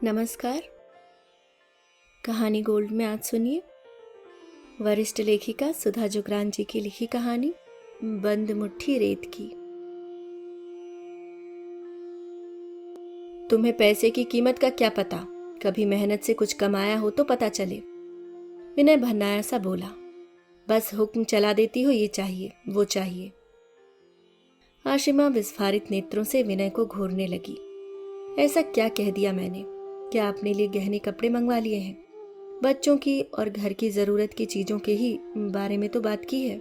नमस्कार। कहानी गोल्ड में आज सुनिए वरिष्ठ लेखिका सुधा जुगरान जी की लिखी कहानी बंद मुट्ठी रेत की। तुम्हें पैसे की कीमत का क्या पता, कभी मेहनत से कुछ कमाया हो तो पता चले। विनय भन्नाया सा बोला, बस हुक्म चला देती हो, ये चाहिए वो चाहिए। आशिमा विस्फारित नेत्रों से विनय को घूरने लगी। ऐसा क्या कह दिया मैंने? क्या अपने लिए गहने कपड़े मंगवा लिए हैं? बच्चों की और घर की जरूरत की चीजों के ही बारे में तो बात की है।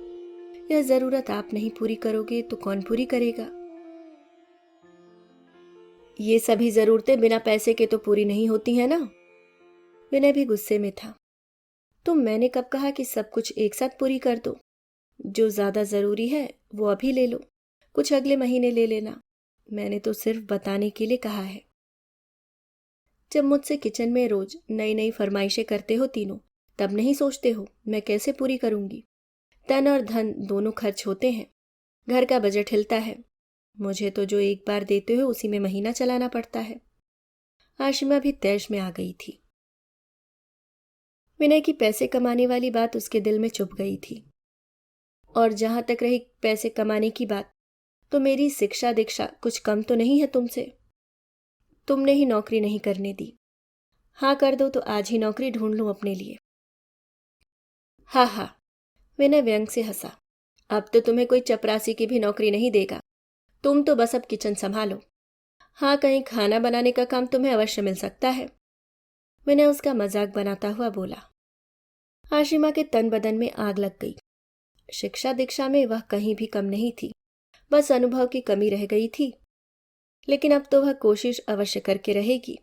यह जरूरत आप नहीं पूरी करोगे तो कौन पूरी करेगा? ये सभी जरूरतें बिना पैसे के तो पूरी नहीं होती है ना। विनय भी गुस्से में था। तो मैंने कब कहा कि सब कुछ एक साथ पूरी कर दो? जो ज्यादा जरूरी है वो अभी ले लो, कुछ अगले महीने ले लेना। मैंने तो सिर्फ बताने के लिए कहा है। जब मुझसे किचन में रोज नई नई फरमाइशें करते हो तीनों, तब नहीं सोचते हो मैं कैसे पूरी करूंगी? तन और धन दोनों खर्च होते हैं, घर का बजट हिलता है। मुझे तो जो एक बार देते हो उसी में महीना चलाना पड़ता है। आशिमा भी तैश में आ गई थी। विनय की पैसे कमाने वाली बात उसके दिल में चुभ गई थी। और जहां तक रही पैसे कमाने की बात, तो मेरी शिक्षा दीक्षा कुछ कम तो नहीं है तुमसे। तुमने ही नौकरी नहीं करने दी। हाँ कर दो तो आज ही नौकरी ढूंढ लूं अपने लिए। हा हा, विनय व्यंग से हंसा। अब तो तुम्हें कोई चपरासी की भी नौकरी नहीं देगा। तुम तो बस अब किचन संभालो। हाँ, कहीं खाना बनाने का काम तुम्हें अवश्य मिल सकता है। विनय उसका मजाक बनाता हुआ बोला। आशिमा के तन बदन में आग लग गई। शिक्षा दीक्षा में वह कहीं भी कम नहीं थी, बस अनुभव की कमी रह गई थी। लेकिन अब तो वह कोशिश अवश्य करके रहेगी।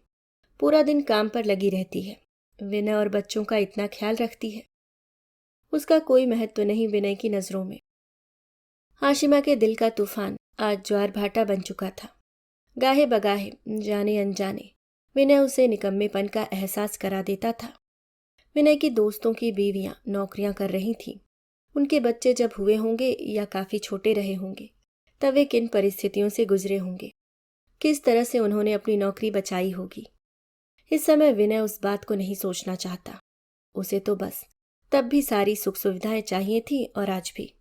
पूरा दिन काम पर लगी रहती है, विनय और बच्चों का इतना ख्याल रखती है। उसका कोई महत्व नहीं विनय की नजरों में। आशिमा के दिल का तूफान आज ज्वार भाटा बन चुका था। गाहे बगाहे, जाने अनजाने विनय उसे निकम्मेपन का एहसास करा देता था। विनय की दोस्तों की बीवियां नौकरियां कर रही थीं। उनके बच्चे जब हुए होंगे या काफी छोटे रहे होंगे, तब वे किन परिस्थितियों से गुजरे होंगे, किस तरह से उन्होंने अपनी नौकरी बचाई होगी। इस समय विनय उस बात को नहीं सोचना चाहता। उसे तो बस तब भी सारी सुख सुविधाएं चाहिए थी और आज भी।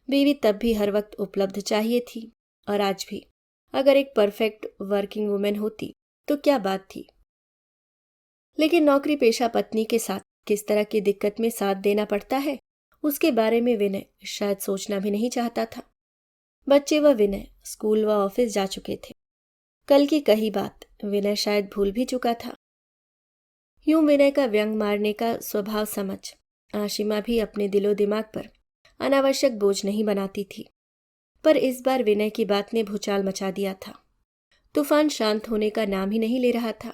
बीवी तब भी हर वक्त उपलब्ध चाहिए थी और आज भी। अगर एक परफेक्ट वर्किंग वुमेन होती तो क्या बात थी। लेकिन नौकरी पेशा पत्नी के साथ किस तरह की दिक्कत में साथ देना पड़ता है, उसके बारे में विनय शायद सोचना भी नहीं चाहता था। बच्चे व विनय स्कूल व ऑफिस जा चुके थे। कल की कही बात विनय शायद भूल भी चुका था। यूं विनय का व्यंग मारने का स्वभाव समझ आशिमा भी अपने दिलो दिमाग पर अनावश्यक बोझ नहीं बनाती थी। पर इस बार विनय की बात ने भूचाल मचा दिया था। तूफान शांत होने का नाम ही नहीं ले रहा था।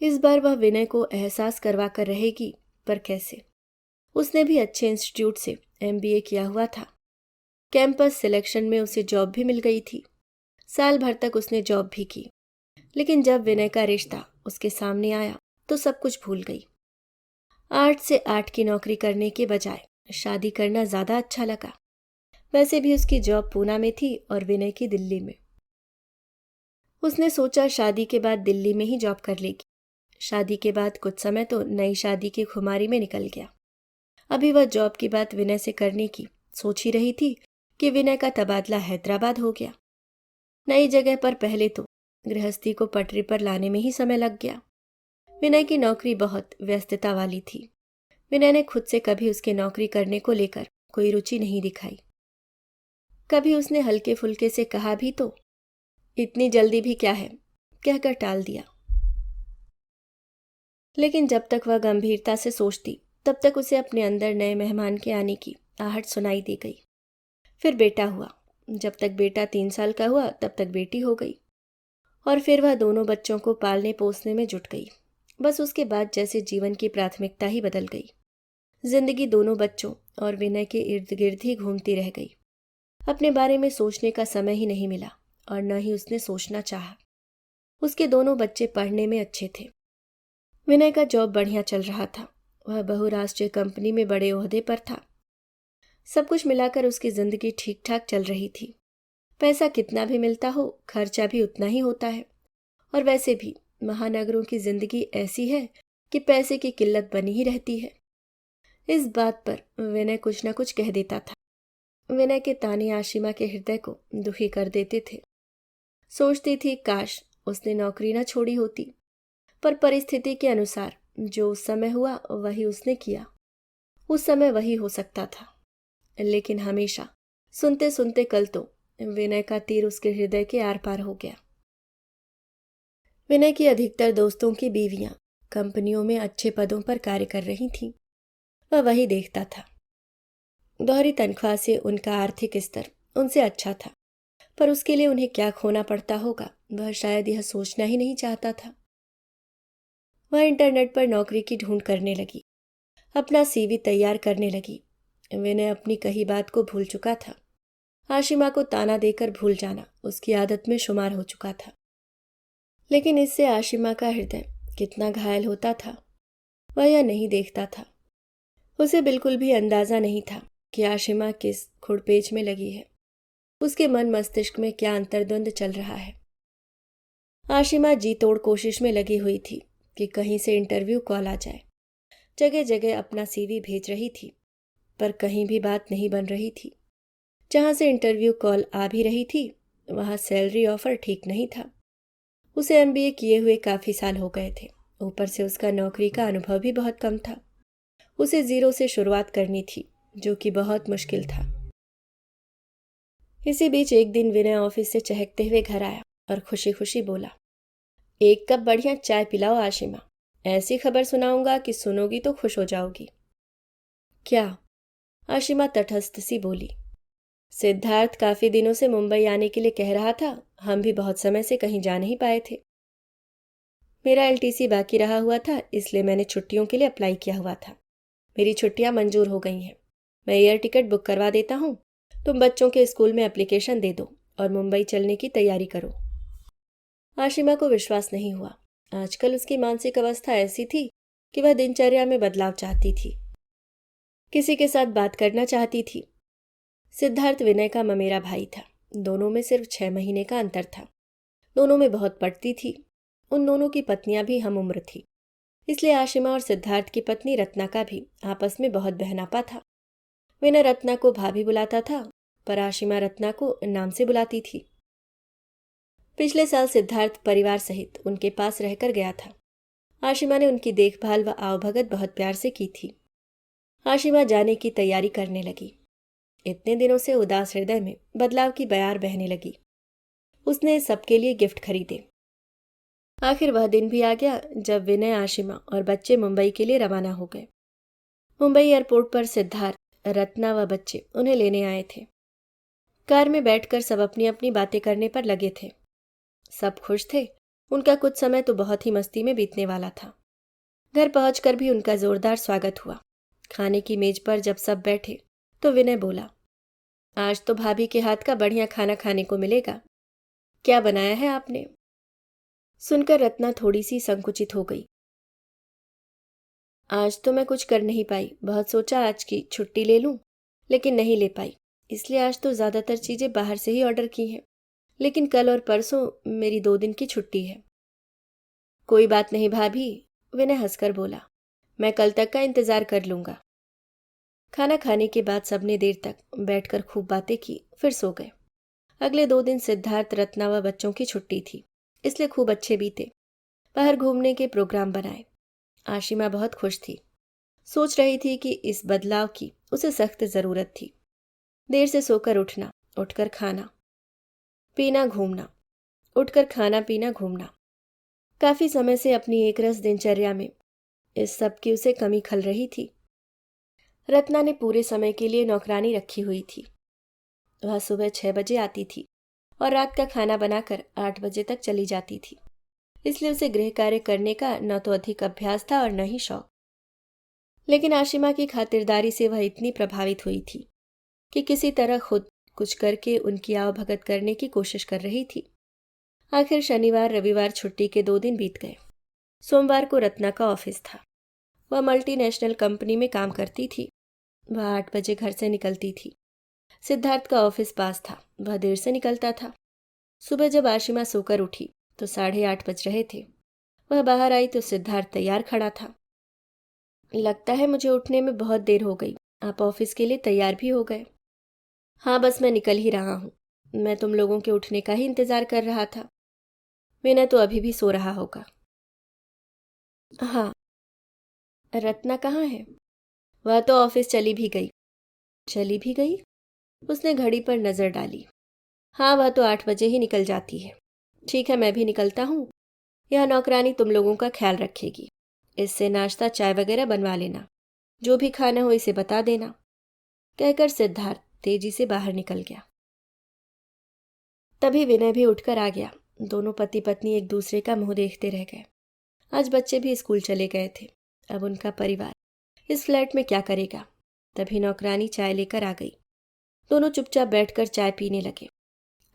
इस बार वह विनय को एहसास करवा कर रहेगी, पर कैसे? उसने भी अच्छे इंस्टीट्यूट से एमबीए किया हुआ था। कैंपस सिलेक्शन में उसे जॉब भी मिल गई थी। साल भर तक उसने जॉब भी की। लेकिन जब विनय का रिश्ता उसके सामने आया तो सब कुछ भूल गई। 8 से 8 की नौकरी करने के बजाय शादी करना ज्यादा अच्छा लगा। वैसे भी उसकी जॉब पूना में थी और विनय की दिल्ली में। उसने सोचा शादी के बाद दिल्ली में ही जॉब कर लेगी। शादी के बाद कुछ समय तो नई शादी की खुमारी में निकल गया। अभी वह जॉब की बात विनय से करने की सोच ही रही थी कि विनय का तबादला हैदराबाद हो गया। नई जगह पर पहले तो गृहस्थी को पटरी पर लाने में ही समय लग गया। विनय की नौकरी बहुत व्यस्तता वाली थी। विनय ने खुद से कभी उसके नौकरी करने को लेकर कोई रुचि नहीं दिखाई। कभी उसने हल्के फुल्के से कहा भी तो इतनी जल्दी भी क्या है कहकर टाल दिया। लेकिन जब तक वह गंभीरता से सोचती, तब तक उसे अपने अंदर नए मेहमान के आने की आहट सुनाई दे गई। फिर बेटा हुआ। जब तक बेटा 3 साल का हुआ तब तक बेटी हो गई। और फिर वह दोनों बच्चों को पालने पोसने में जुट गई। बस उसके बाद जैसे जीवन की प्राथमिकता ही बदल गई। जिंदगी दोनों बच्चों और विनय के इर्द गिर्द ही घूमती रह गई। अपने बारे में सोचने का समय ही नहीं मिला और न ही उसने सोचना चाहा। उसके दोनों बच्चे पढ़ने में अच्छे थे। विनय का जॉब बढ़िया चल रहा था। वह बहुराष्ट्रीय कंपनी में बड़े ओहदे पर था। सब कुछ मिलाकर उसकी जिंदगी ठीक ठाक चल रही थी। पैसा कितना भी मिलता हो, खर्चा भी उतना ही होता है। और वैसे भी महानगरों की जिंदगी ऐसी है कि पैसे की किल्लत बनी ही रहती है। इस बात पर विनय कुछ न कुछ कह देता था। विनय के ताने आशिमा के हृदय को दुखी कर देते थे। सोचती थी काश उसने नौकरी न छोड़ी होती, पर परिस्थिति के अनुसार जो उस समय हुआ वही उसने किया। उस समय वही हो सकता था। लेकिन हमेशा सुनते सुनते कल तो विनय का तीर उसके हृदय के आर पार हो गया। विनय की अधिकतर दोस्तों की बीवियां कंपनियों में अच्छे पदों पर कार्य कर रही थीं। वह वही देखता था। दोहरी तनख्वाह से उनका आर्थिक स्तर उनसे अच्छा था, पर उसके लिए उन्हें क्या खोना पड़ता होगा वह शायद यह सोचना ही नहीं चाहता था। वह इंटरनेट पर नौकरी की ढूंढ करने लगी, अपना सीवी तैयार करने लगी। विनय अपनी कही बात को भूल चुका था। आशिमा को ताना देकर भूल जाना उसकी आदत में शुमार हो चुका था। लेकिन इससे आशिमा का हृदय कितना घायल होता था वह यह नहीं देखता था। उसे बिल्कुल भी अंदाजा नहीं था कि आशिमा किस खुड़पेच में लगी है, उसके मन मस्तिष्क में क्या अंतर्द्वंद चल रहा है। आशिमा जी तोड़ कोशिश में लगी हुई थी कि कहीं से इंटरव्यू कॉल आ जाए। जगह जगह अपना सीवी भेज रही थी, पर कहीं भी बात नहीं बन रही थी। जहां से इंटरव्यू कॉल आ भी रही थी वहां सैलरी ऑफर ठीक नहीं था। उसे एमबीए किए हुए काफी साल हो गए थे, ऊपर से उसका नौकरी का अनुभव भी बहुत कम था। उसे जीरो से शुरुआत करनी थी, जो कि बहुत मुश्किल था। इसी बीच एक दिन विनय ऑफिस से चहकते हुए घर आया और खुशी खुशी बोला, एक कप बढ़िया चाय पिलाओ आशिमा, ऐसी खबर सुनाऊंगा कि सुनोगी तो खुश हो जाओगी। क्या? आशिमा तटस्थ सी बोली। सिद्धार्थ काफी दिनों से मुंबई आने के लिए कह रहा था, हम भी बहुत समय से कहीं जा नहीं पाए थे। मेरा एलटीसी बाकी रहा हुआ था, इसलिए मैंने छुट्टियों के लिए अप्लाई किया हुआ था। मेरी छुट्टियां मंजूर हो गई हैं। मैं एयर टिकट बुक करवा देता हूँ, तुम बच्चों के स्कूल में एप्लीकेशन दे दो और मुंबई चलने की तैयारी करो। आशिमा को विश्वास नहीं हुआ। आजकल उसकी मानसिक अवस्था ऐसी थी कि वह दिनचर्या में बदलाव चाहती थी, किसी के साथ बात करना चाहती थी। सिद्धार्थ विनय का ममेरा भाई था। दोनों में सिर्फ 6 महीने का अंतर था। दोनों में बहुत पड़ती थी। उन दोनों की पत्नियां भी हम उम्र थी, इसलिए आशिमा और सिद्धार्थ की पत्नी रत्ना का भी आपस में बहुत बहनापा था। विनय रत्ना को भाभी बुलाता था, पर आशिमा रत्ना को नाम से बुलाती थी। पिछले साल सिद्धार्थ परिवार सहित उनके पास रहकर गया था। आशिमा ने उनकी देखभाल व आवभगत बहुत प्यार से की थी। आशिमा जाने की तैयारी करने लगी। इतने दिनों से उदास हृदय में बदलाव की बयार बहने लगी। उसने सबके लिए गिफ्ट खरीदे। आखिर वह दिन भी आ गया जब विनय, आशिमा और बच्चे मुंबई के लिए रवाना हो गए। मुंबई एयरपोर्ट पर सिद्धार्थ, रत्ना व बच्चे उन्हें लेने आए थे। कार में बैठकर सब अपनी अपनी बातें करने पर लगे थे। सब खुश थे। उनका कुछ समय तो बहुत ही मस्ती में बीतने वाला था। घर पहुंचकर भी उनका जोरदार स्वागत हुआ। खाने की मेज पर जब सब बैठे तो विनय बोला, आज तो भाभी के हाथ का बढ़िया खाना खाने को मिलेगा। क्या बनाया है आपने? सुनकर रत्ना थोड़ी सी संकुचित हो गई। आज तो मैं कुछ कर नहीं पाई। बहुत सोचा आज की छुट्टी ले लूं, लेकिन नहीं ले पाई, इसलिए आज तो ज्यादातर चीजें बाहर से ही ऑर्डर की हैं। लेकिन कल और परसों मेरी 2 दिन की छुट्टी है। कोई बात नहीं भाभी, विनय हंसकर बोला, मैं कल तक का इंतजार कर लूंगा। खाना खाने के बाद सबने देर तक बैठकर खूब बातें की, फिर सो गए। अगले 2 दिन सिद्धार्थ, रत्ना व बच्चों की छुट्टी थी, इसलिए खूब अच्छे बीते। बाहर घूमने के प्रोग्राम बनाए। आशिमा बहुत खुश थी। सोच रही थी कि इस बदलाव की उसे सख्त जरूरत थी। देर से सोकर उठना, उठकर खाना पीना, घूमना, उठकर खाना पीना, घूमना। काफी समय से अपनी एकरस दिनचर्या में इस सब की उसे कमी खल रही थी। रत्ना ने पूरे समय के लिए नौकरानी रखी हुई थी। वह सुबह 6 बजे आती थी और रात का खाना बनाकर 8 बजे तक चली जाती थी, इसलिए उसे गृह कार्य करने का न तो अधिक अभ्यास था और न ही शौक। लेकिन आशिमा की खातिरदारी से वह इतनी प्रभावित हुई थी कि किसी तरह खुद कुछ करके उनकी आवभगत करने की कोशिश कर रही थी। आखिर शनिवार रविवार छुट्टी के 2 दिन बीत गए। सोमवार को रत्ना का ऑफिस था। वह मल्टीनेशनल कंपनी में काम करती थी। वह 8 बजे घर से निकलती थी। सिद्धार्थ का ऑफिस पास था, वह देर से निकलता था। सुबह जब आशिमा सोकर उठी तो 8:30 बज रहे थे। वह बाहर आई तो सिद्धार्थ तैयार खड़ा था। लगता है मुझे उठने में बहुत देर हो गई, आप ऑफिस के लिए तैयार भी हो गए। हाँ, बस मैं निकल ही रहा हूँ। मैं तुम लोगों के उठने का ही इंतजार कर रहा था। विनय तो अभी भी सो रहा होगा। हाँ। रत्ना कहाँ है? वह तो ऑफिस चली भी गई। चली भी गई? उसने घड़ी पर नजर डाली। हाँ, वह तो 8 बजे ही निकल जाती है। ठीक है, मैं भी निकलता हूँ। यह नौकरानी तुम लोगों का ख्याल रखेगी। इससे नाश्ता चाय वगैरह बनवा लेना। जो भी खाना हो इसे बता देना, कहकर सिद्धार्थ तेजी से बाहर निकल गया। तभी विनय भी उठकर आ गया। दोनों पति पत्नी एक दूसरे का मुंह देखते रह गए। आज बच्चे भी स्कूल चले गए थे। अब उनका परिवार इस फ्लैट में क्या करेगा? तभी नौकरानी चाय लेकर आ गई। दोनों चुपचाप बैठकर चाय पीने लगे।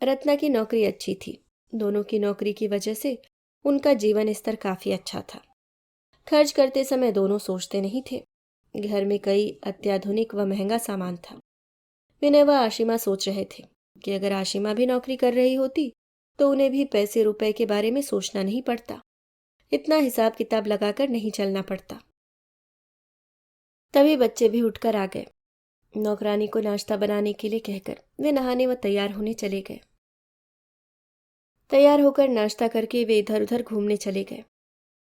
रत्ना की नौकरी अच्छी थी। दोनों की नौकरी की वजह से उनका जीवन स्तर काफी अच्छा था। खर्च करते समय दोनों सोचते नहीं थे। घर में कई अत्याधुनिक व महंगा सामान था। विनय व आशिमा सोच रहे थे कि अगर आशिमा भी नौकरी कर रही होती तो उन्हें भी पैसे रुपए के बारे में सोचना नहीं पड़ता, इतना हिसाब किताब लगाकर नहीं चलना पड़ता। तभी बच्चे भी उठकर आ गए। नौकरानी को नाश्ता बनाने के लिए कहकर वे नहाने व तैयार होने चले गए। तैयार होकर नाश्ता करके वे इधर उधर घूमने चले गए।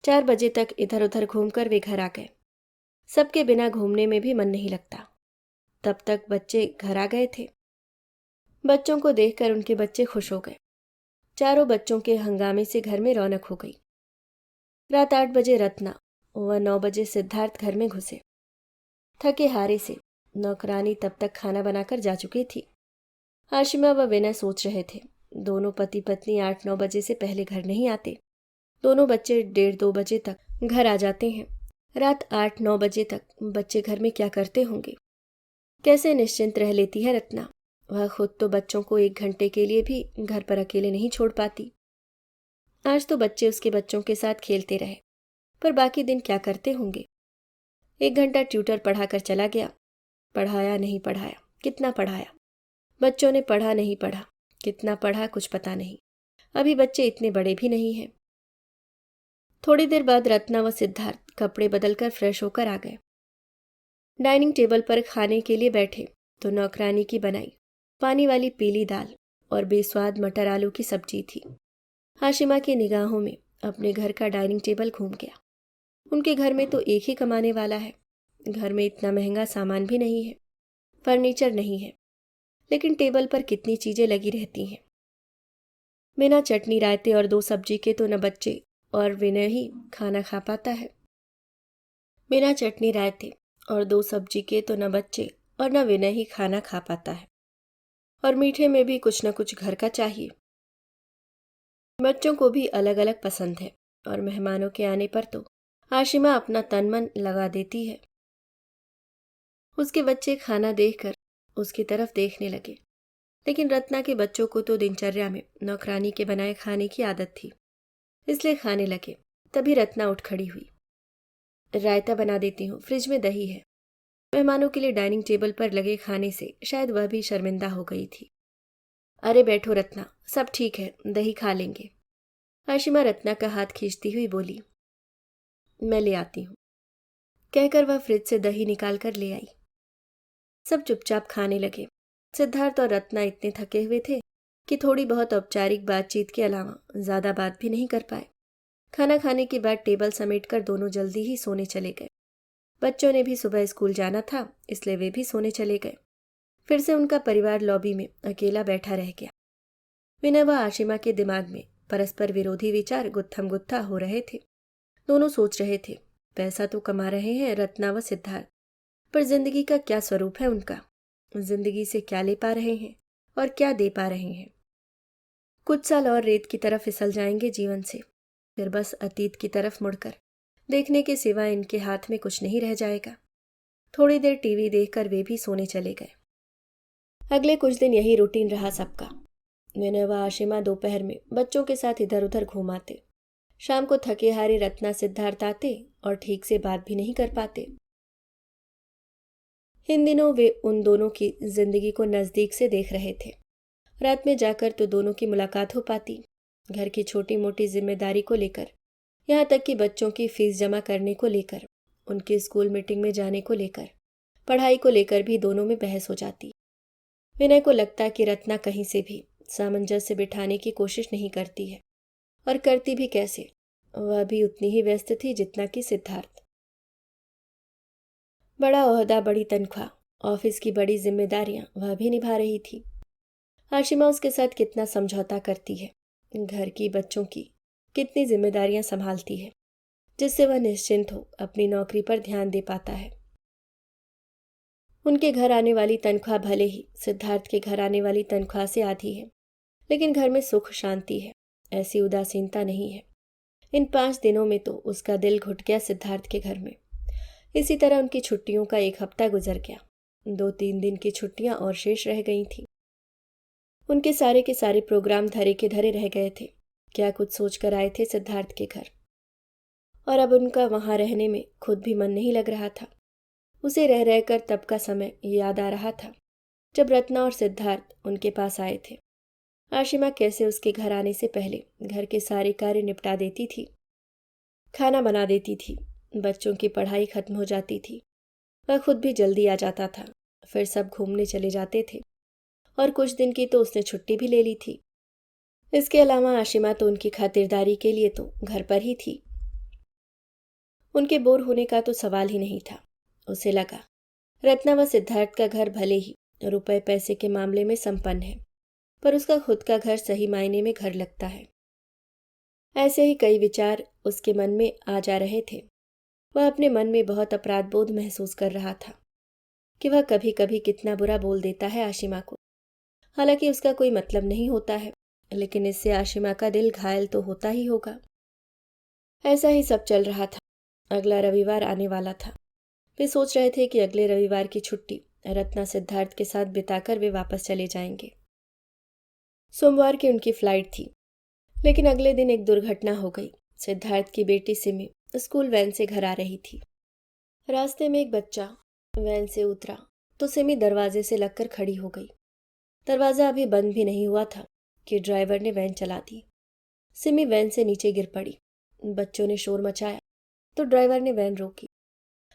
4 बजे तक इधर उधर घूमकर वे घर आ गए। सबके बिना घूमने में भी मन नहीं लगता। तब तक बच्चे घर आ गए थे। बच्चों को देखकर उनके बच्चे खुश हो गए। चारों बच्चों के हंगामे से घर में रौनक हो गई। रात 8 बजे रत्ना व 9 बजे सिद्धार्थ घर में घुसे। थके हारे से नौकरानी तब तक खाना बनाकर जा चुकी थी। आशिमा व विनय सोच रहे थे, दोनों पति पत्नी 8-9 बजे से पहले घर नहीं आते। दोनों बच्चे 1:30-2 बजे तक घर आ जाते हैं। रात 8-9 बजे तक बच्चे घर में क्या करते होंगे? कैसे निश्चिंत रह लेती है रत्ना। वह खुद तो बच्चों को 1 घंटे के लिए भी घर पर अकेले नहीं छोड़ पाती। आज तो बच्चे उसके बच्चों के साथ खेलते रहे, पर बाकी दिन क्या करते होंगे? 1 घंटा ट्यूटर पढ़ाकर चला गया। पढ़ाया नहीं पढ़ाया, कितना पढ़ाया? बच्चों ने पढ़ा नहीं पढ़ा, कितना पढ़ा कुछ पता नहीं। अभी बच्चे इतने बड़े भी नहीं हैं। थोड़ी देर बाद रत्ना व सिद्धार्थ कपड़े बदलकर फ्रेश होकर आ गए। डाइनिंग टेबल पर खाने के लिए बैठे तो नौकरानी की बनाई पानी वाली पीली दाल और बेस्वाद मटर आलू की सब्जी थी। हाशिमा की निगाहों में अपने घर का डाइनिंग टेबल घूम गया। उनके घर में तो एक ही कमाने वाला है। घर में इतना महंगा सामान भी नहीं है, फर्नीचर नहीं है, लेकिन टेबल पर कितनी चीजें लगी रहती हैं। बिना चटनी रायते और 2 सब्जी के तो न बच्चे और विनय ही खाना खा पाता है। बिना चटनी रायते और 2 सब्जी के तो न बच्चे और न विनय ही खाना खा पाता है। और मीठे में भी कुछ न कुछ घर का चाहिए। बच्चों को भी अलग अलग पसंद है और मेहमानों के आने पर तो आशिमा अपना तन मन लगा देती है। उसके बच्चे खाना देखकर उसकी तरफ देखने लगे, लेकिन रत्ना के बच्चों को तो दिनचर्या में नौकरानी के बनाए खाने की आदत थी, इसलिए खाने लगे। तभी रत्ना उठ खड़ी हुई। रायता बना देती हूँ, फ्रिज में दही है। मेहमानों के लिए डाइनिंग टेबल पर लगे खाने से शायद वह भी शर्मिंदा हो गई थी। अरे बैठो रत्ना, सब ठीक है, दही खा लेंगे। आशिमा रत्ना का हाथ खींचती हुई बोली। मैं ले आती हूँ, कहकर वह फ्रिज से दही निकाल कर ले आई। सब चुपचाप खाने लगे। सिद्धार्थ और रत्ना इतने थके हुए थे कि थोड़ी बहुत औपचारिक बातचीत के अलावा ज्यादा बात भी नहीं कर पाए। खाना खाने के बाद टेबल समेटकर दोनों जल्दी ही सोने चले गए। बच्चों ने भी सुबह स्कूल जाना था, इसलिए वे भी सोने चले गए। फिर से उनका परिवार लॉबी में अकेला बैठा रह गया। विनय व आशिमा के दिमाग में परस्पर विरोधी विचार गुत्थम गुत्था हो रहे थे। दोनों सोच रहे थे, पैसा तो कमा रहे हैं रत्ना व सिद्धार्थ, पर जिंदगी का क्या स्वरूप है उनका? जिंदगी से क्या ले पा रहे हैं और क्या दे पा रहे हैं? कुछ साल और रेत की तरफ फिसल जाएंगे जीवन से, फिर बस अतीत की तरफ मुड़कर देखने के सिवा इनके हाथ में कुछ नहीं रह जाएगा। थोड़ी देर टीवी देखकर वे भी सोने चले गए। अगले कुछ दिन यही रूटीन रहा सबका। विनय व आशिमा दोपहर में बच्चों के साथ इधर उधर घूमाते। शाम को थके हारे रत्ना सिद्धार्थ आते और ठीक से बात भी नहीं कर पाते। इन दिनों वे उन दोनों की जिंदगी को नजदीक से देख रहे थे। रात में जाकर तो दोनों की मुलाकात हो पाती। घर की छोटी मोटी जिम्मेदारी को लेकर यहाँ तक कि बच्चों की फीस जमा करने को लेकर, उनकी स्कूल मीटिंग में जाने को लेकर, पढ़ाई को लेकर भी दोनों में बहस हो जाती। विनय को लगता कि रत्ना कहीं से भी सामंजस्य बिठाने की कोशिश नहीं करती है, और करती भी कैसे, वह भी उतनी ही व्यस्त थी जितना कि सिद्धार्थ। बड़ा ओहदा, बड़ी तनख्वाह, ऑफिस की बड़ी जिम्मेदारियां वह भी निभा रही थी। आशिमा उसके साथ कितना समझौता करती है, घर की, बच्चों की कितनी जिम्मेदारियां संभालती है, जिससे वह निश्चिंत हो अपनी नौकरी पर ध्यान दे पाता है। उनके घर आने वाली तनख्वाह भले ही सिद्धार्थ के घर आने वाली तनख्वाह से आधी है, लेकिन घर में सुख शांति है, ऐसी उदासीनता नहीं है। इन 5 दिनों में तो उसका दिल घुट गया सिद्धार्थ के घर में। इसी तरह उनकी छुट्टियों का एक हफ्ता गुजर गया। 2-3 दिन की छुट्टियां और शेष रह गई थी। उनके सारे के सारे प्रोग्राम धरे के धरे रह गए थे। क्या कुछ सोच कर आए थे सिद्धार्थ के घर, और अब उनका वहां रहने में खुद भी मन नहीं लग रहा था। उसे रह रहकर तब का समय याद आ रहा था जब रत्ना और सिद्धार्थ उनके पास आए थे। आशिमा कैसे उसके घर आने से पहले घर के सारे कार्य निपटा देती थी, खाना बना देती थी, बच्चों की पढ़ाई खत्म हो जाती थी, वह खुद भी जल्दी आ जाता था, फिर सब घूमने चले जाते थे, और कुछ दिन की तो उसने छुट्टी भी ले ली थी। इसके अलावा आशिमा तो उनकी खातिरदारी के लिए तो घर पर ही थी। उनके बोर होने का तो सवाल ही नहीं था। उसे लगा रत्ना व सिद्धार्थ का घर भले ही रुपए पैसे के मामले में संपन्न है, पर उसका खुद का घर सही मायने में घर लगता है। ऐसे ही कई विचार उसके मन में आ जा रहे थे। वह अपने मन में बहुत अपराध बोध महसूस कर रहा था कि वह कभी कभी कितना बुरा बोल देता है आशिमा को। हालांकि उसका कोई मतलब नहीं होता है, लेकिन इससे आशिमा का दिल घायल तो होता ही होगा। ऐसा ही सब चल रहा था। अगला रविवार आने वाला था। वे सोच रहे थे कि अगले रविवार की छुट्टी रत्ना सिद्धार्थ के साथ बिताकर वे वापस चले जाएंगे। सोमवार की उनकी फ्लाइट थी, लेकिन अगले दिन एक दुर्घटना हो गई। सिद्धार्थ की बेटी सिमी स्कूल वैन से घर आ रही थी। रास्ते में एक बच्चा वैन से उतरा तो सिमी दरवाजे से लगकर खड़ी हो गई। दरवाजा अभी बंद भी नहीं हुआ था कि ड्राइवर ने वैन चला दी। सिमी वैन से नीचे गिर पड़ी। बच्चों ने शोर मचाया तो ड्राइवर ने वैन रोकी।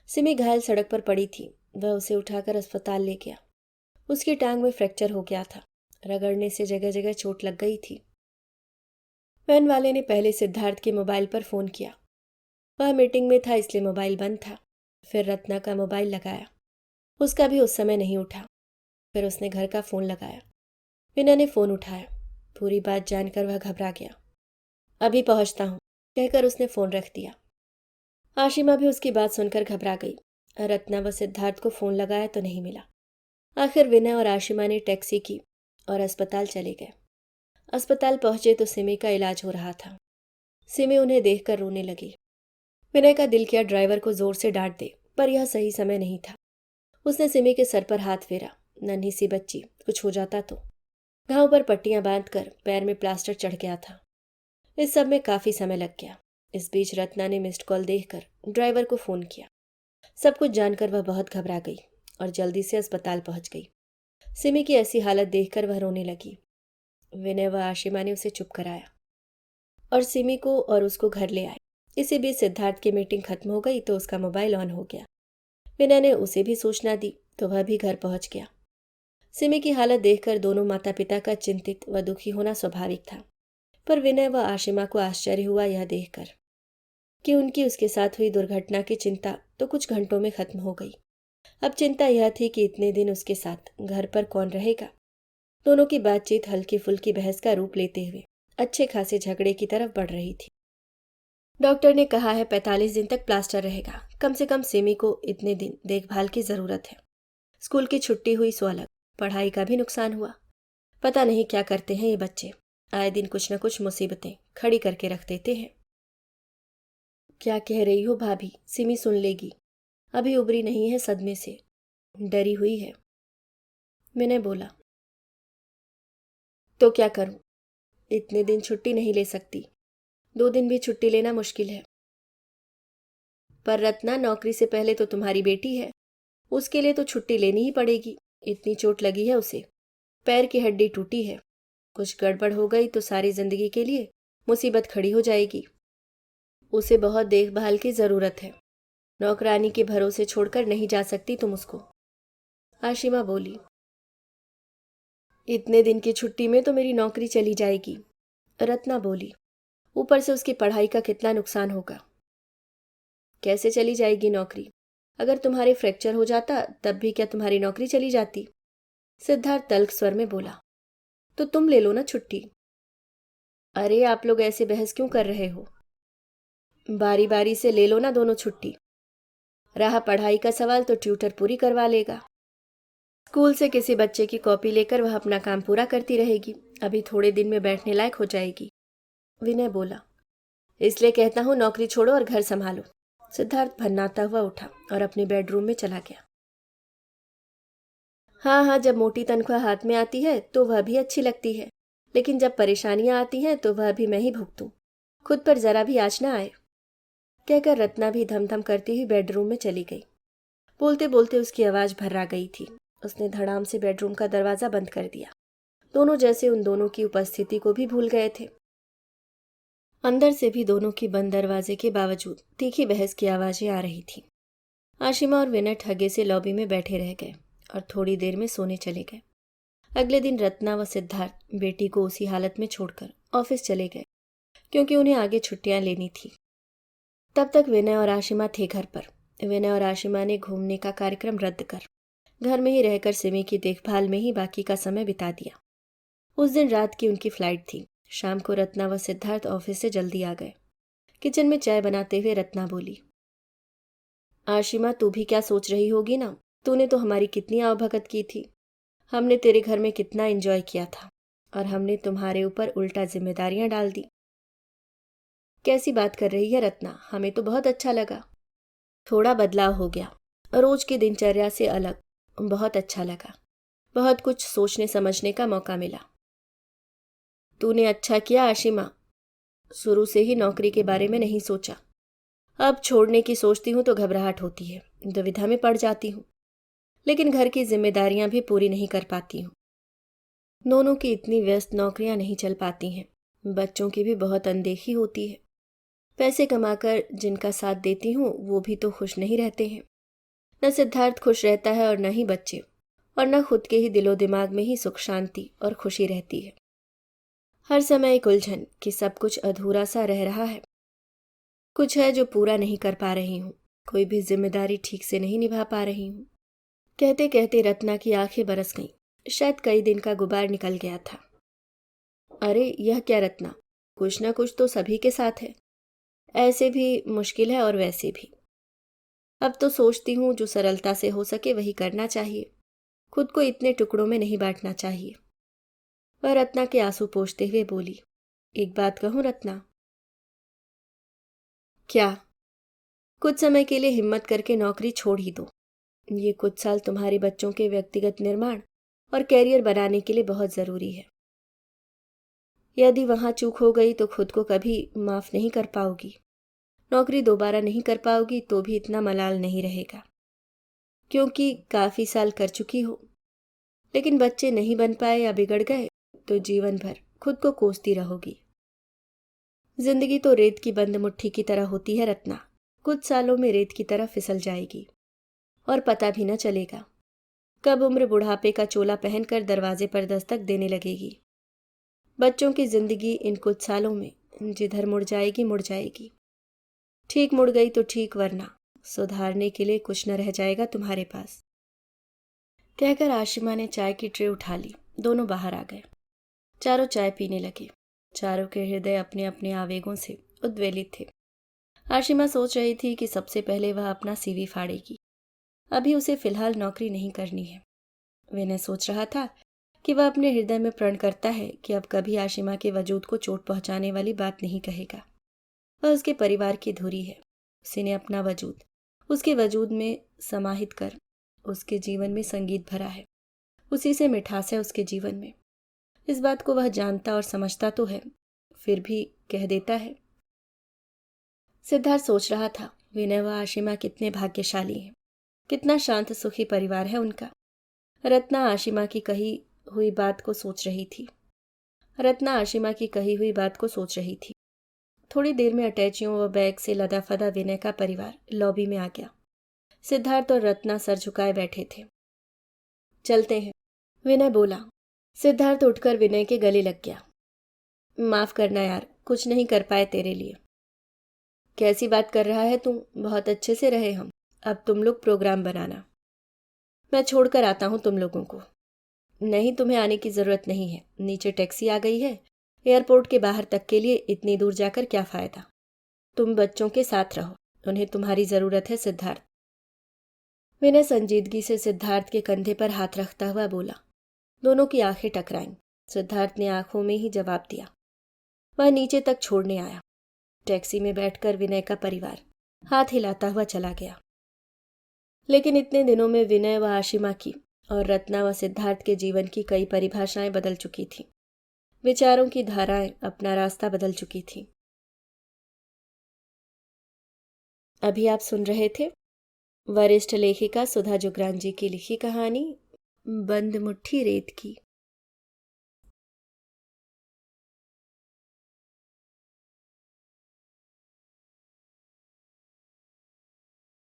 सिमी घायल सड़क पर पड़ी थी। वह उसे उठाकर अस्पताल ले गया। उसकी टांग में फ्रैक्चर हो गया था। रगड़ने से जगह जगह चोट लग गई थी। वैन वाले ने पहले सिद्धार्थ के मोबाइल पर फोन किया। वह मीटिंग में था इसलिए मोबाइल बंद था। फिर रत्ना का मोबाइल लगाया, उसका भी उस समय नहीं उठा। फिर उसने घर का फोन लगाया। विनय ने फोन उठाया। पूरी बात जानकर वह घबरा गया। अभी पहुंचता हूं कहकर उसने फोन रख दिया। आशिमा भी उसकी बात सुनकर घबरा गई। रत्ना व सिद्धार्थ को फोन लगाया तो नहीं मिला। आखिर विनय और आशिमा ने टैक्सी की और अस्पताल चले गए। अस्पताल पहुंचे तो सिमी का इलाज हो रहा था। सिमी उन्हें देखकर रोने लगी। विनय का दिल किया ड्राइवर को जोर से डांट दे, पर यह सही समय नहीं था। उसने सिमी के सर पर हाथ फेरा। नन्ही सी बच्ची, कुछ हो जाता तो। घाव पर पट्टियां बांधकर पैर में प्लास्टर चढ़ गया था। इस सब में काफी समय लग गया। इस बीच रत्ना ने मिस्ड कॉल देखकर ड्राइवर को फोन किया। सब कुछ जानकर वह बहुत घबरा गई और जल्दी से अस्पताल पहुंच गई। सिमी की ऐसी हालत देखकर वह रोने लगी। विनय व आशिमा ने उसे चुप कराया और सिमी को और उसको घर ले आए। इसी बीच सिद्धार्थ की मीटिंग खत्म हो गई तो उसका मोबाइल ऑन हो गया। विनय ने उसे भी सूचना दी तो वह भी घर पहुंच गया। सिमी की हालत देखकर दोनों माता पिता का चिंतित व दुखी होना स्वाभाविक था, पर विनय व आशिमा को आश्चर्य हुआ यह देखकर कि उनकी उसके साथ हुई दुर्घटना की चिंता तो कुछ घंटों में खत्म हो गई। अब चिंता यह थी कि इतने दिन उसके साथ घर पर कौन रहेगा। दोनों की बातचीत हल्की फुल्की बहस का रूप लेते हुए अच्छे खासे झगड़े की तरफ बढ़ रही थी। डॉक्टर ने कहा है 45 दिन तक प्लास्टर रहेगा। कम से कम सिमी को इतने दिन देखभाल की जरूरत है। स्कूल की छुट्टी हुई सो अलग, पढ़ाई का भी नुकसान हुआ। पता नहीं क्या करते हैं ये बच्चे, आए दिन कुछ न कुछ मुसीबतें खड़ी करके रख देते हैं। क्या कह रही हो भाभी, सिमी सुन लेगी। अभी उबरी नहीं है सदमे से, डरी हुई है। मैंने बोला। तो क्या करूं, इतने दिन छुट्टी नहीं ले सकती। 2 दिन भी छुट्टी लेना मुश्किल है। पर रत्ना नौकरी से पहले तो तुम्हारी बेटी है, उसके लिए तो छुट्टी लेनी ही पड़ेगी। इतनी चोट लगी है उसे, पैर की हड्डी टूटी है। कुछ गड़बड़ हो गई तो सारी जिंदगी के लिए मुसीबत खड़ी हो जाएगी। उसे बहुत देखभाल की जरूरत है। नौकरानी के भरोसे छोड़कर नहीं जा सकती तुम उसको। आशिमा बोली। इतने दिन की छुट्टी में तो मेरी नौकरी चली जाएगी, रत्ना बोली। ऊपर से उसकी पढ़ाई का कितना नुकसान होगा। कैसे चली जाएगी नौकरी? अगर तुम्हारे फ्रैक्चर हो जाता तब भी क्या तुम्हारी नौकरी चली जाती? सिद्धार्थ तल्ख स्वर में बोला। तो तुम ले लो ना छुट्टी। अरे आप लोग ऐसे बहस क्यों कर रहे हो? बारी बारी से ले लो ना दोनों छुट्टी। रहा पढ़ाई का सवाल तो ट्यूटर पूरी करवा लेगा। स्कूल से किसी बच्चे की कॉपी लेकर वह अपना काम पूरा करती रहेगी। अभी थोड़े दिन में बैठने लायक हो जाएगी। विनय बोला। इसलिए कहता हूँ नौकरी छोड़ो और घर संभालो। सिद्धार्थ भन्नाता हुआ उठा और अपने बेडरूम में चला गया। हाँ हाँ, जब मोटी तनख्वाह हाथ में आती है तो वह भी अच्छी लगती है, लेकिन जब परेशानियां आती हैं तो वह भी मैं ही भुगतूं। खुद पर जरा भी आँच ना आए, कहकर रत्ना भी धमधम करती हुई बेडरूम में चली गई। बोलते बोलते उसकी आवाज भर्रा गई थी। उसने धड़ाम से बेडरूम का दरवाजा बंद कर दिया। दोनों जैसे उन दोनों की उपस्थिति को भी भूल गए थे। अंदर से भी दोनों की बंद दरवाजे के बावजूद तीखी बहस की आवाजें आ रही थी। आशिमा और विनय ठगे से लॉबी में बैठे रह गए और थोड़ी देर में सोने चले गए। अगले दिन रत्ना व सिद्धार्थ बेटी को उसी हालत में छोड़कर ऑफिस चले गए, क्योंकि उन्हें आगे छुट्टियां लेनी थी। तब तक विनय और आशिमा थे घर पर। विनय और आशिमा ने घूमने का कार्यक्रम रद्द कर घर में ही रहकर सिमी की देखभाल में ही बाकी का समय बिता दिया। उस दिन रात की उनकी फ्लाइट थी। शाम को रत्ना व सिद्धार्थ ऑफिस से जल्दी आ गए। किचन में चाय बनाते हुए रत्ना बोली। आशिमा, तू भी क्या सोच रही होगी ना, तूने तो हमारी कितनी आवभगत की थी। हमने तेरे घर में कितना एंजॉय किया था और हमने तुम्हारे ऊपर उल्टा जिम्मेदारियां डाल दी। कैसी बात कर रही है रत्ना? हमें तो बहुत अच्छा लगा। थोड़ा बदलाव हो गया, रोज की दिनचर्या से अलग। बहुत अच्छा लगा। बहुत कुछ सोचने समझने का मौका मिला। तूने अच्छा किया आशिमा, शुरू से ही नौकरी के बारे में नहीं सोचा। अब छोड़ने की सोचती हूँ तो घबराहट होती है, दुविधा में पड़ जाती हूँ, लेकिन घर की जिम्मेदारियां भी पूरी नहीं कर पाती हूँ। दोनों की इतनी व्यस्त नौकरियां नहीं चल पाती हैं। बच्चों की भी बहुत अनदेखी होती है। पैसे कमाकर जिनका साथ देती हूँ वो भी तो खुश नहीं रहते हैं। न सिद्धार्थ खुश रहता है और न ही बच्चे, और न खुद के ही दिलो दिमाग में ही सुख शांति और खुशी रहती है। हर समय एक उलझन कि सब कुछ अधूरा सा रह रहा है। कुछ है जो पूरा नहीं कर पा रही हूँ। कोई भी जिम्मेदारी ठीक से नहीं निभा पा रही हूँ। कहते कहते रत्ना की आंखें बरस गईं। शायद कई दिन का गुबार निकल गया था। अरे यह क्या रत्ना, कुछ ना कुछ तो सभी के साथ है। ऐसे भी मुश्किल है और वैसे भी। अब तो सोचती हूँ जो सरलता से हो सके वही करना चाहिए। खुद को इतने टुकड़ों में नहीं बांटना चाहिए। वह रत्ना के आंसू पोंछते हुए बोली। एक बात कहूँ रत्ना? क्या? कुछ समय के लिए हिम्मत करके नौकरी छोड़ ही दो। ये कुछ साल तुम्हारे बच्चों के व्यक्तिगत निर्माण और कैरियर बनाने के लिए बहुत जरूरी है। यदि वहां चूक हो गई तो खुद को कभी माफ नहीं कर पाओगी। नौकरी दोबारा नहीं कर पाओगी तो भी इतना मलाल नहीं रहेगा, क्योंकि काफी साल कर चुकी हो। लेकिन बच्चे नहीं बन पाए या बिगड़ गए तो जीवन भर खुद को कोसती रहोगी। जिंदगी तो रेत की बंद मुट्ठी की तरह होती है रत्ना। कुछ सालों में रेत की तरह फिसल जाएगी और पता भी न चलेगा कब उम्र बुढ़ापे का चोला पहनकर दरवाजे पर दस्तक देने लगेगी। बच्चों की जिंदगी इन कुछ सालों में जिधर मुड़ जाएगी मुड़ जाएगी। ठीक मुड़ गई तो ठीक, वरना सुधारने के लिए कुछ न रह जाएगा तुम्हारे पास। कहकर आशिमा ने चाय की ट्रे उठा ली। दोनों बाहर आ गए। चारों चाय पीने लगे। चारों के हृदय अपने अपने आवेगों से उद्वेलित थे। आशिमा सोच रही थी कि सबसे पहले वह अपना सीवी फाड़ेगी। अभी उसे फिलहाल नौकरी नहीं करनी है। विनय सोच रहा था कि वह अपने हृदय में प्रण करता है कि अब कभी आशिमा के वजूद को चोट पहुंचाने वाली बात नहीं कहेगा। वह उसके परिवार की धुरी है। उसी ने अपना वजूद उसके वजूद में समाहित कर उसके जीवन में संगीत भरा है। उसी से मिठास है उसके जीवन में। इस बात को वह जानता और समझता तो है, फिर भी कह देता है। सिद्धार्थ सोच रहा था विनय व आशिमा कितने भाग्यशाली हैं। कितना शांत सुखी परिवार है उनका। रत्ना आशिमा की कही हुई बात को सोच रही थी। थोड़ी देर में अटैचियों व बैग से लदा फदा विनय का परिवार लॉबी में आ गया। सिद्धार्थ और रत्ना सर झुकाए बैठे थे। चलते हैं, विनय बोला। सिद्धार्थ उठकर विनय के गले लग गया। माफ करना यार, कुछ नहीं कर पाए तेरे लिए। कैसी बात कर रहा है तू, बहुत अच्छे से रहे हम। अब तुम लोग प्रोग्राम बनाना, मैं छोड़कर आता हूं तुम लोगों को। नहीं, तुम्हें आने की जरूरत नहीं है, नीचे टैक्सी आ गई है। एयरपोर्ट के बाहर तक के लिए इतनी दूर जाकर क्या फायदा। तुम बच्चों के साथ रहो, उन्हें तुम्हारी जरूरत है सिद्धार्थ। विनय संजीदगी से सिद्धार्थ के कंधे पर हाथ रखता हुआ बोला। दोनों की आंखें टकराईं। सिद्धार्थ ने आंखों में ही जवाब दिया। वह नीचे तक छोड़ने आया। टैक्सी में बैठकर विनय का परिवार हाथ हिलाता हुआ चला गया। लेकिन इतने दिनों में विनय व आशिमा की और रत्ना व सिद्धार्थ के जीवन की कई परिभाषाएं बदल चुकी थीं। विचारों की धाराएं अपना रास्ता बदल चुकी थीं। अभी आप सुन रहे थे वरिष्ठ लेखिका सुधा जुगरान जी की लिखी कहानी बंद मुट्ठी रेत की।